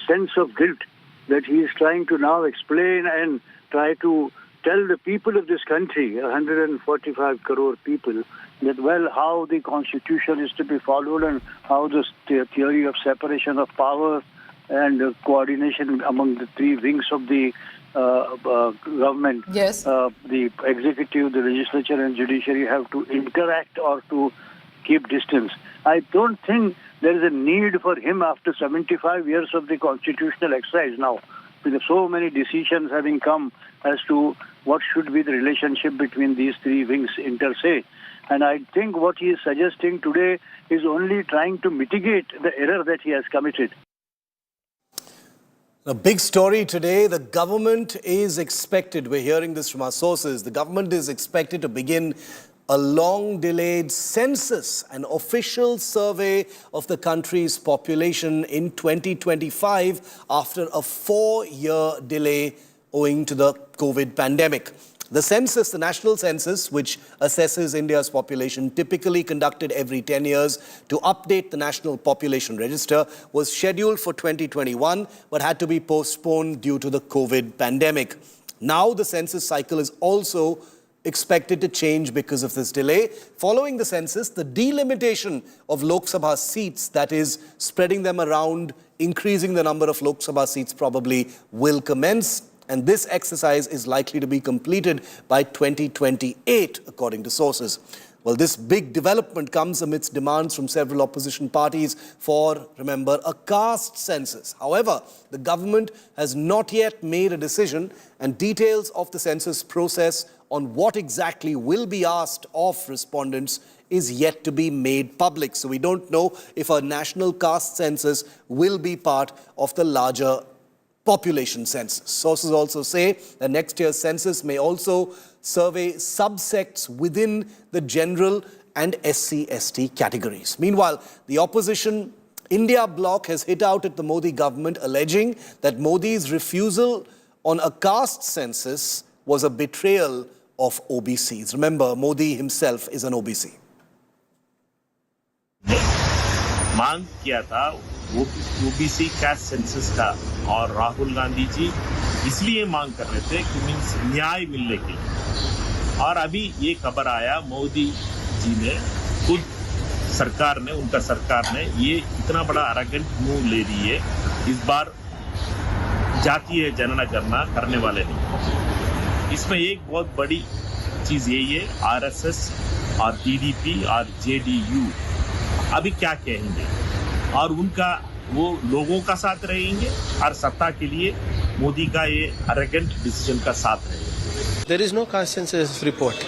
sense of guilt that he is trying to now explain and try to tell the people of this country, 145 crore people, that, well, how the constitution is to be followed and how the theory of separation of power and coordination among the three wings of the government, yes, the executive, the legislature and judiciary have to interact or to keep distance. I don't think there is a need for him after 75 years of the constitutional exercise now, with so many decisions having come as to what should be the relationship between these three wings inter se. And I think what he is suggesting today is only trying to mitigate the error that he has committed. A big story today. The government is expected, we're hearing this from our sources, the government is expected to begin a long-delayed census, an official survey of the country's population in 2025 after a 4-year delay owing to the COVID pandemic. The census, the national census, which assesses India's population, typically conducted every 10 years to update the national population register, was scheduled for 2021 but had to be postponed due to the COVID pandemic. Now the census cycle is also expected to change because of this delay. Following the census, the delimitation of Lok Sabha seats, that is, spreading them around, increasing the number of Lok Sabha seats probably, will commence. And this exercise is likely to be completed by 2028, according to sources. Well, this big development comes amidst demands from several opposition parties for, remember, a caste census. However, the government has not yet made a decision, and details of the census process on what exactly will be asked of respondents is yet to be made public. So we don't know if a national caste census will be part of the larger population census. Sources also say that next year's census may also survey subsects within the general and SC/ST categories. Meanwhile, the opposition India bloc has hit out at the Modi government, alleging that Modi's refusal on a caste census was a betrayal of OBCs. Remember, Modi himself is an OBC. मांग किया था OBC caste census का, और राहुल गांधी जी इसलिए मांग कर रहे थे कि मीन्स न्याय मिलने के लिए। और अभी ये खबर आया, मोदी जी ने खुद उनका सरकार ने ये इतना बड़ा अरेगेंट मूव ले ली है, इस बार जातीय जनगणना करने वाले नहीं। इसमें एक बहुत बड़ी चीज यही है, आरएसएस और टीडीपी और जेडीयू अभी क्या कहेंगे, और उनका वो लोगों का साथ रहेंगे और सत्ता के लिए मोदी का ये अरेगेंट डिसीजन का साथ रहेंगे। There is no caste census report.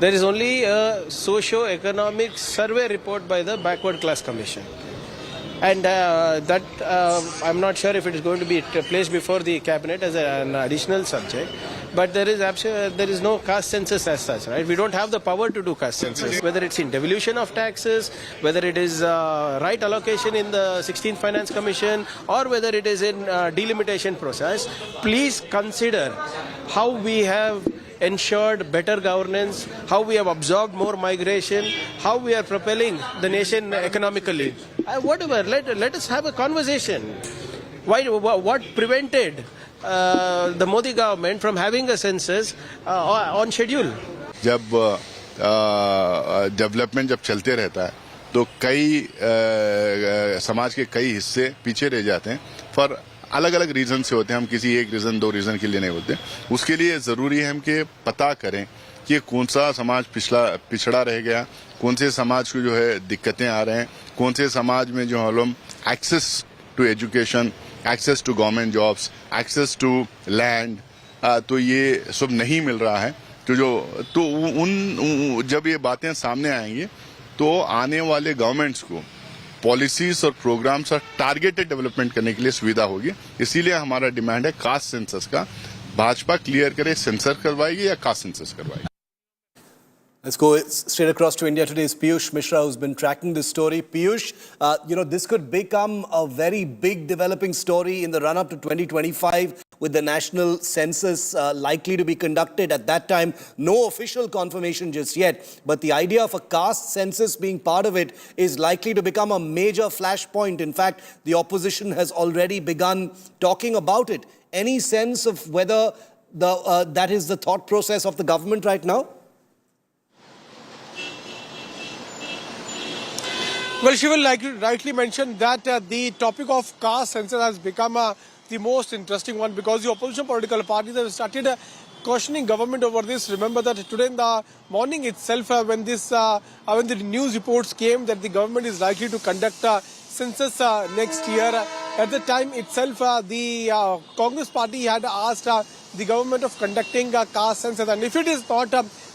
There is only a socio-economic survey report by the Backward Class Commission. And I'm not sure if it is going to be placed before the cabinet as an additional subject. But there is no caste census as such, right? We don't have the power to do caste census. Whether it's in devolution of taxes, whether it is right allocation in the 16th Finance Commission, or whether it is in delimitation process, please consider how we have ensured better governance, how we have absorbed more migration, how we are propelling the nation economically. Whatever, let us have a conversation. What prevented the Modi government from having a census on schedule? जब development जब चलते रहता है तो कई समाज के कई हिस्से पीछे रह जाते हैं, पर अलग अलग रीजन से होते हैं। हम किसी एक रीजन दो रीजन के लिए नहीं होते। उसके लिए जरूरी है हम कि पता करें कि कौन सा समाज पिछड़ा रह गया, कौन से समाज को जो है दिक्कतें आ रहे हैं, कौन से समाज में जो हम access to education, access to government jobs, access to land, तो ये सब नहीं मिल रहा है। तो जब ये बातें सामने आएंगी तो आने वाले गवर्नमेंट्स को पॉलिसीज और प्रोग्राम्स और टारगेटेड डेवलपमेंट करने के लिए सुविधा होगी। इसीलिए हमारा डिमांड है कास्ट सेंसस का। भाजपा क्लियर करे, सेंसर करवाएगी या कास्ट सेंसस करवाएगी। Let's go straight across to India today's Piyush Mishra, who's been tracking this story. Piyush, this could become a very big developing story in the run-up to 2025 with the national census likely to be conducted. At that time, no official confirmation just yet, but the idea of a caste census being part of it is likely to become a major flashpoint. In fact, the opposition has already begun talking about it. Any sense of whether that is the thought process of the government right now? Well, she will rightly mention that the topic of caste census has become the most interesting one, because the opposition political parties have started cautioning government over this. Remember that today in the morning itself, when the news reports came that the government is likely to conduct census next year, at the time itself, the Congress party had asked the government of conducting a caste census, and if it is not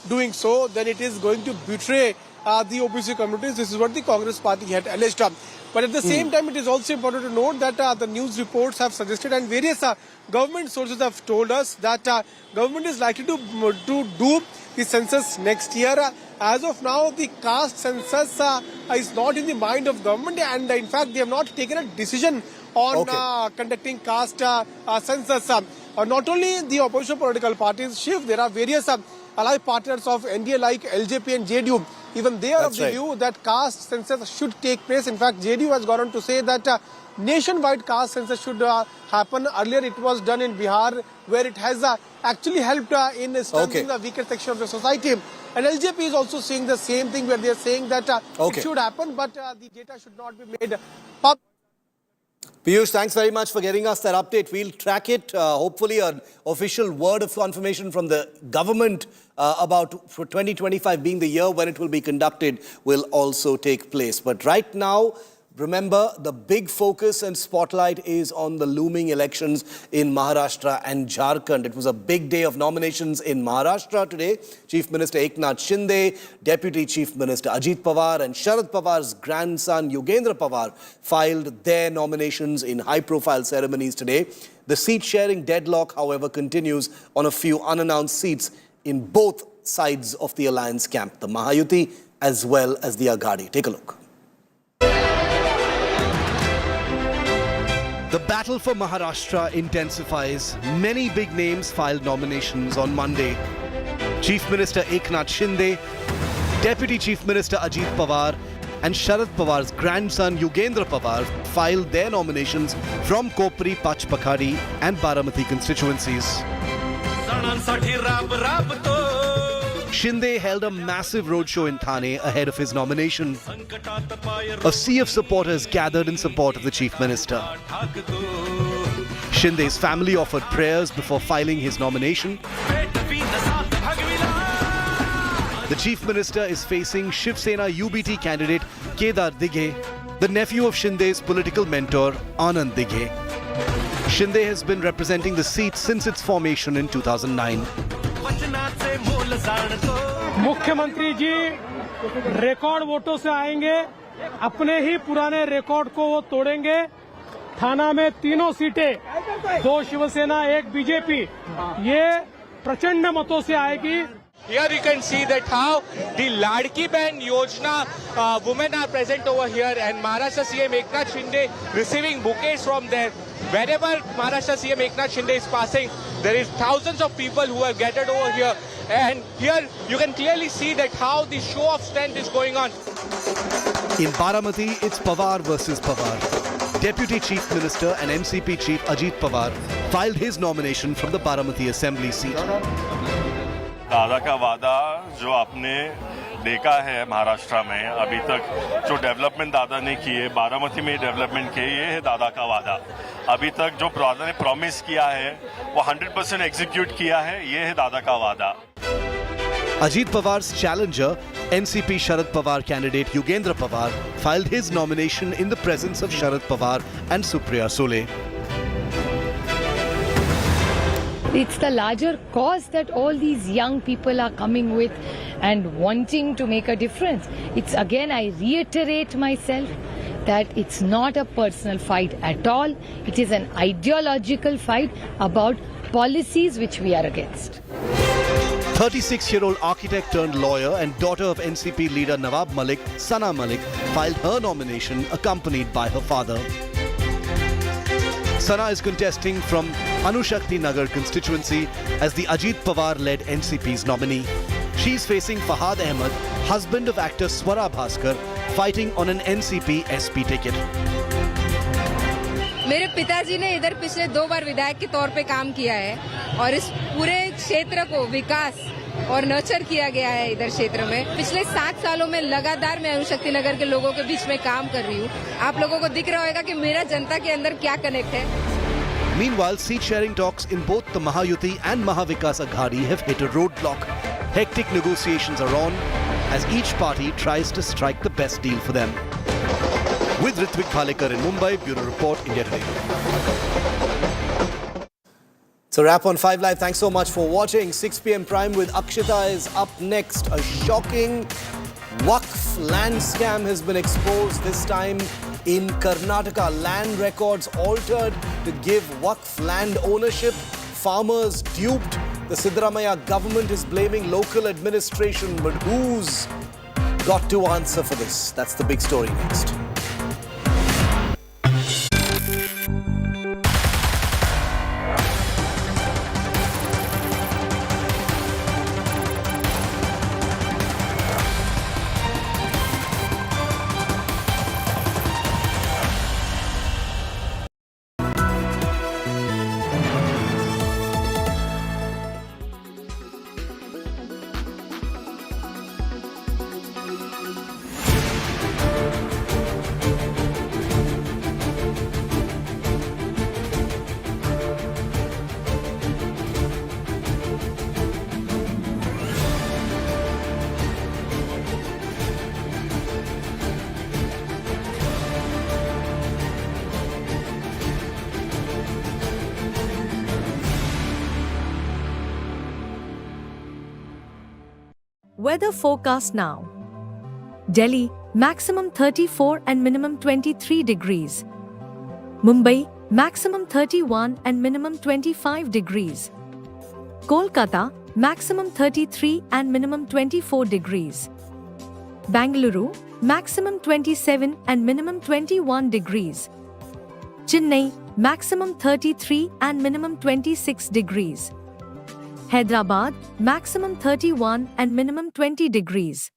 doing so, then it is going to betray the OBC communities. This is what the Congress party had alleged. But at the same time, it is also important to note that the news reports have suggested, and various government sources have told us that government is likely to do the census next year. As of now, the caste census is not in the mind of government, and in fact, they have not taken a decision on conducting caste census. Not only the opposition political parties shift, there are various allied partners of NDA like LJP and JDU. Even they are of the view that caste census should take place. In fact, JDU has gone on to say that nationwide caste census should happen. Earlier, it was done in Bihar, where it has actually helped in strengthening the weaker section of the society. And LJP is also saying the same thing, where they are saying that it should happen, but the data should not be made public. Piyush, thanks very much for getting us that update. We'll track it. Hopefully an official word of confirmation from the government about for 2025 being the year when it will be conducted will also take place. But right now, remember, the big focus and spotlight is on the looming elections in Maharashtra and Jharkhand. It was a big day of nominations in Maharashtra today. Chief Minister Eknath Shinde, Deputy Chief Minister Ajit Pawar and Sharad Pawar's grandson Yogendra Pawar filed their nominations in high-profile ceremonies today. The seat-sharing deadlock, however, continues on a few unannounced seats in both sides of the alliance camp, the Mahayuti as well as the Aghadi. Take a look. The battle for Maharashtra intensifies. Many big names filed nominations on Monday. Chief Minister Eknath Shinde, Deputy Chief Minister Ajit Pawar and Sharad Pawar's grandson Yogendra Pawar filed their nominations from Kopri, Pachpakhadi and Baramati constituencies. Shinde held a massive roadshow in Thane ahead of his nomination. A sea of supporters gathered in support of the Chief Minister. Shinde's family offered prayers before filing his nomination. The Chief Minister is facing Shiv Sena UBT candidate Kedar Dighe, the nephew of Shinde's political mentor Anand Dighe. Shinde has been representing the seat since its formation in 2009. मुख्यमंत्री जी record वोटों से आएंगे, अपने ही पुराने record को वो तोड़ेंगे। थाना में तीनों सीटें, 2 शिवसेना 1 बीजेपी, ये प्रचंड मतों से आएगी। Here you can see that how the Ladki Behan Yojana women are present over here, and Maharashtra CM Eknath Shinde receiving bouquets from there. Wherever Maharashtra CM Eknath Shinde is passing, there is thousands of people who have gathered over here. And here you can clearly see that how the show of strength is going on. In Baramati, it's Pawar versus Pawar. Deputy Chief Minister and NCP Chief Ajit Pawar filed his nomination from the Baramati Assembly seat. दादा का वादा जो आपने देखा है महाराष्ट्र में अभी तक जो डेवलपमेंट दादा ने किए, बारामती में डेवलपमेंट किए, ये है दादा का वादा। अभी तक जो दादा ने प्रॉमिस किया है वो 100% एग्जीक्यूट किया है, ये है दादा का वादा। Ajit Pawar's challenger, NCP Sharad Pawar candidate Yogendra Pawar, filed his nomination in the presence of Sharad Pawar and Supriya Sule. It's the larger cause that all these young people are coming with and wanting to make a difference. It's again, I reiterate myself that it's not a personal fight at all. It is an ideological fight about policies which we are against. 36-year-old architect turned lawyer and daughter of NCP leader Nawab Malik, Sana Malik, filed her nomination accompanied by her father. Sana is contesting from Anushakti Nagar constituency as the Ajit Pawar-led NCP's nominee. She is facing Fahad Ahmed, husband of actor Swara Bhaskar, fighting on an NCP SP ticket. मेरे पिताजी ने इधर पिछले 2 बार विधायक के तौर पे काम किया है और इस पूरे क्षेत्र को विकास और नर्चर किया गया है इधर क्षेत्र में। पिछले 7 सालों में लगातार मैं अनुशक्ति नगर के लोगों के बीच में काम कर रही हूँ। आप लोगों को दिख रहा होगा कि मेरा जनता के अंदर क्या कनेक्ट है। Meanwhile, seat-sharing talks in both the Mahayuti and Mahavikas Aghadi have hit a roadblock. Hectic negotiations are on as each party tries to strike the best deal for them. With Ritwik Bhalekar in Mumbai, Bureau Report, India Today. So wrap on 5 Live. Thanks so much for watching. 6 p.m. Prime with Akshita is up next. A shocking Waqf land scam has been exposed, this time in Karnataka. Land records altered to give Waqf land ownership. Farmers duped. The Siddaramaiah government is blaming local administration. But who's got to answer for this? That's the big story next. Weather forecast now. Delhi, maximum 34 and minimum 23 degrees. Mumbai, maximum 31 and minimum 25 degrees. Kolkata, maximum 33 and minimum 24 degrees. Bangalore, maximum 27 and minimum 21 degrees. Chennai, maximum 33 and minimum 26 degrees. Hyderabad, maximum 31 and minimum 20 degrees.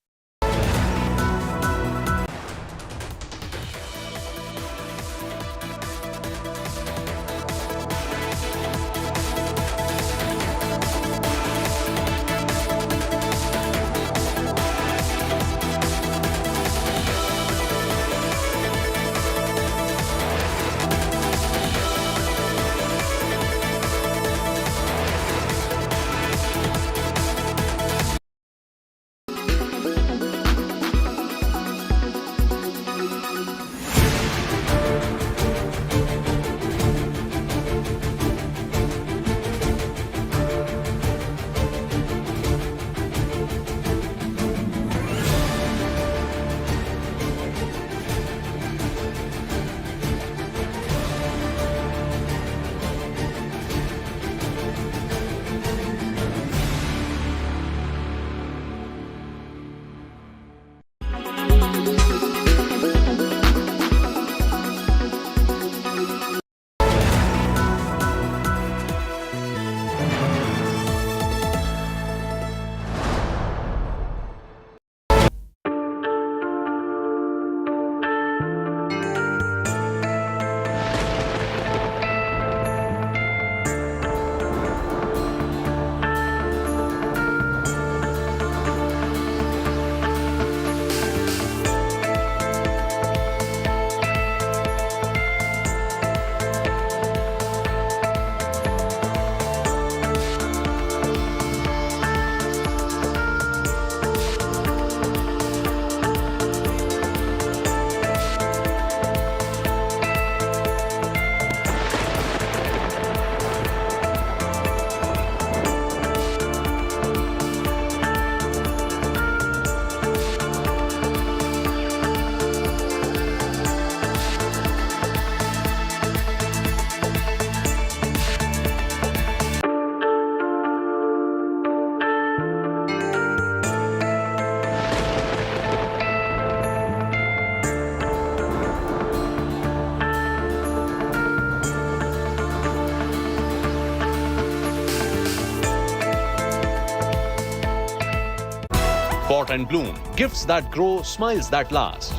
Pot and Bloom, gifts that grow, smiles that last.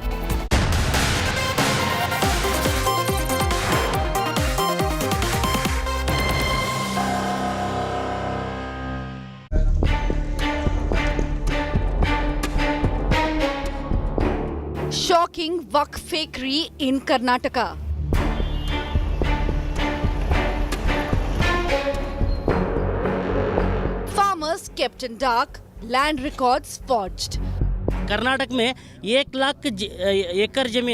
Shocking Waqf fakery in Karnataka. kept in dark, land records forged. Karnataka में 1 लाख एकड़ जमीन